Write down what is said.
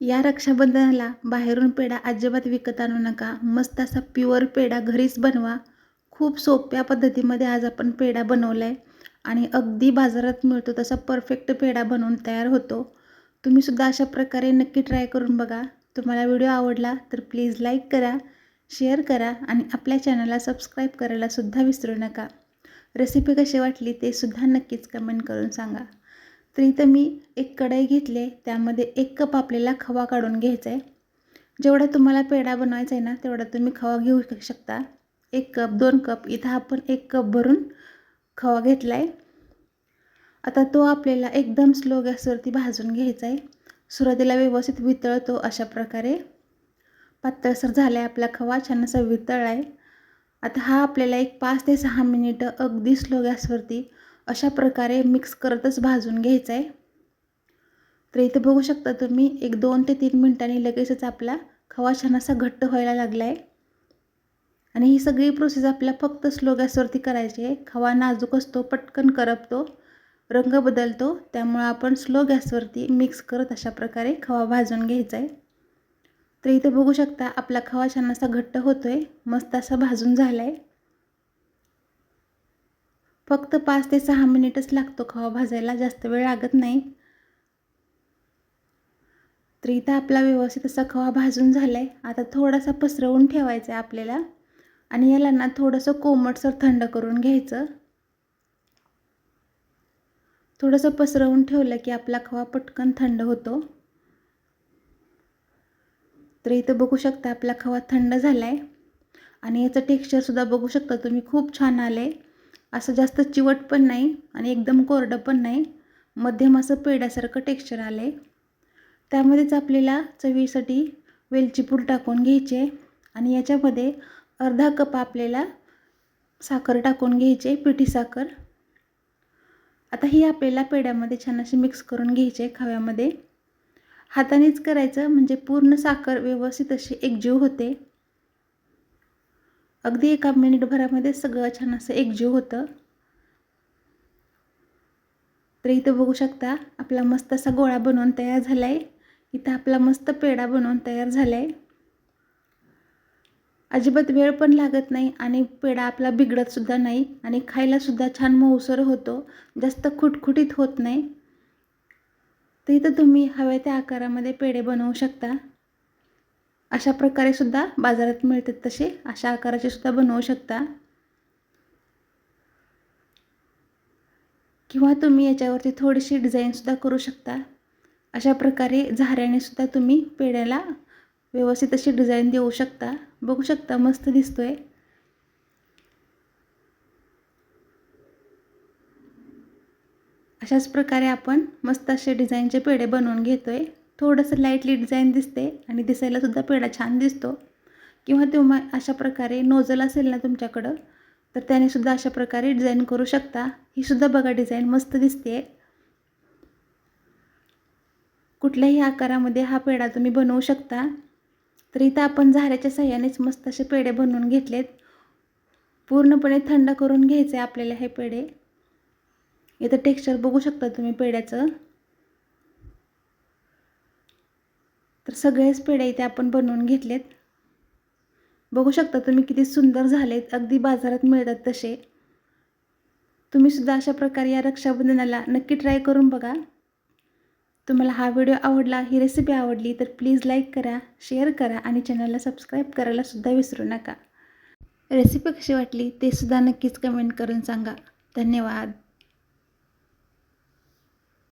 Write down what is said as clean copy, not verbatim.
या रक्षाबंधनाला बाहेरून पेढा अजिबात विकत आणू नका. मस्त असा प्युअर पेढा घरीच बनवा. खूप सोप्या पद्धतीमध्ये आज आपण पेढा बनवला आहे आणि अगदी बाजारात मिळतो तसा परफेक्ट पेढा बनवून तयार होतो. तुम्हीसुद्धा अशा प्रकारे नक्की ट्राय करून बघा. तुम्हाला व्हिडिओ आवडला तर प्लीज लाईक करा, शेअर करा आणि आपल्या चॅनलला सबस्क्राईब करायलासुद्धा विसरू नका. रेसिपी कशी वाटली ते सुद्धा नक्कीच कमेंट करून सांगा. तर इथं मी एक कढई घेतली, त्यामध्ये 1 कप आपल्याला खवा काढून घ्यायचा आहे. जेवढा तुम्हाला पेढा बनवायचा आहे ना तेवढा तुम्ही खवा घेऊ शकता. 1 कप 2 कप इथं आपण 1 कप भरून खवा घेतला आहे. आता तो आपल्याला एकदम स्लो गॅसवरती भाजून घ्यायचा आहे. सुरुवातीला व्यवस्थित वितळतो अशा प्रकारे. पातळसर झाला आहे आपला खवा, छान असा वितळला आहे. आता हा आपल्याला एक 5 ते 6 मिनिटं अगदी स्लो गॅसवरती अशा प्रकारे मिक्स करतच भाजून घ्यायचं आहे. तर इथे बघू शकता तुम्ही एक 2 ते 3 मिनिटांनी लगेचच आपला खवा छान असा घट्ट व्हायला लागला आहे. आणि ही सगळी प्रोसेस आपल्याला फक्त स्लो गॅसवरती करायची आहे. खवा नाजूक असतो, पटकन करपतो, रंग बदलतो, त्यामुळे आपण स्लो गॅसवरती मिक्स करत अशा प्रकारे खवा भाजून घ्यायचा आहे. तर इथे बघू शकता आपला खवा छान असा घट्ट होतोय, मस्त असा भाजून झाला आहे. फक्त 5 ते 6 मिनिटच लागतो खवा भाजायला, जास्त वेळ लागत नाही. तर इथं आपला व्यवस्थित असा खवा भाजून झाला आहे. आता थोडासा पसरवून ठेवायचा आहे आपल्याला आणि याला ना थोडंसं कोमटसर थंड करून घ्यायचं. थोडंसं पसरवून ठेवलं की आपला खवा पटकन थंड होतो. तर इथं बघू शकता आपला खवा थंड झाला आहे आणि याचं टेक्स्चरसुद्धा बघू शकता तुम्ही, खूप छान आलं आहे. असं जास्त चिवट पण नाही आणि एकदम कोरडं पण नाही, मध्यम असं पेढ्यासारखं टेक्स्चर आलं आहे. त्यामध्येच आपल्याला चवीसाठी वेलची पूड टाकून घ्यायची आहे आणि याच्यामध्ये अर्धा कप आपल्याला साखर टाकून घ्यायची आहे, पिठी साखर. आता ही आपल्याला पेढ्यामध्ये छान अशी मिक्स करून घ्यायची आहे खव्यामध्ये. हातानेच करायचं म्हणजे पूर्ण साखर व्यवस्थित अशी एकजीव होते. अगदी 1 मिनिटभरामध्ये सगळं छान असं एकजीव होतं. तर इथं बघू शकता आपला मस्त असा गोळा बनवून तयार झाला आहे. इथं आपला मस्त पेढा बनवून तयार झाला आहे. अजिबात वेळ पण लागत नाही आणि पेढा आपला बिघडतसुद्धा नाही आणि खायलासुद्धा छान मऊसर होतो, जास्त खुटखुटीत होत नाही. तर इथं तुम्ही हव्या त्या आकारामध्ये पेढे बनवू शकता. अशा प्रकारे सुद्धा बाजारात मिळतात, तसे अशा आकाराचे सुद्धा बनवू शकता. किंवा तुम्ही याच्यावरती थोडीशी डिझाईनसुद्धा करू शकता. अशा प्रकारे झाऱ्याने सुद्धा तुम्ही पेढ्याला व्यवस्थित अशी डिझाईन देऊ शकता. बघू शकता मस्त दिसतोय. अशाच प्रकारे आपण मस्त असे डिझाईनचे पेढे बनवून घेतोय. थोडंसं लाईटली डिझाईन दिसते आणि दिसायलासुद्धा पेढा छान दिसतो. किंवा तुम्ही अशा प्रकारे नोझल असेल ना तुमच्याकडं, तर त्यानेसुद्धा अशा प्रकारे डिझाईन करू शकता. ही सुद्धा बघा डिझाईन मस्त दिसते. कुठल्याही आकारामध्ये हा पेढा तुम्ही बनवू शकता. तर इथं आपण झाऱ्याच्या साह्यानेच मस्त असे पेढे बनवून घेतलेत. पूर्णपणे थंड करून घ्यायचे आपल्याला हे पेढे. इथं टेक्स्चर बघू शकता तुम्ही पेढ्याचं. तर सगळेच पेढे इथे आपण बनवून घेतलेत. बघू शकता तुम्ही किती सुंदर झालेत, अगदी बाजारात मिळतात तसे. तुम्ही सुद्धा अशा प्रकारे या रक्षाबंधनाला नक्की ट्राय करून बघा. तुम्हाला हा व्हिडिओ आवडला, ही रेसिपी आवडली तर प्लीज लाईक करा, शेअर करा आणि चॅनलला सबस्क्राईब करायला सुद्धा विसरू नका. रेसिपी कशी वाटली ते सुद्धा नक्कीच कमेंट करून सांगा. धन्यवाद.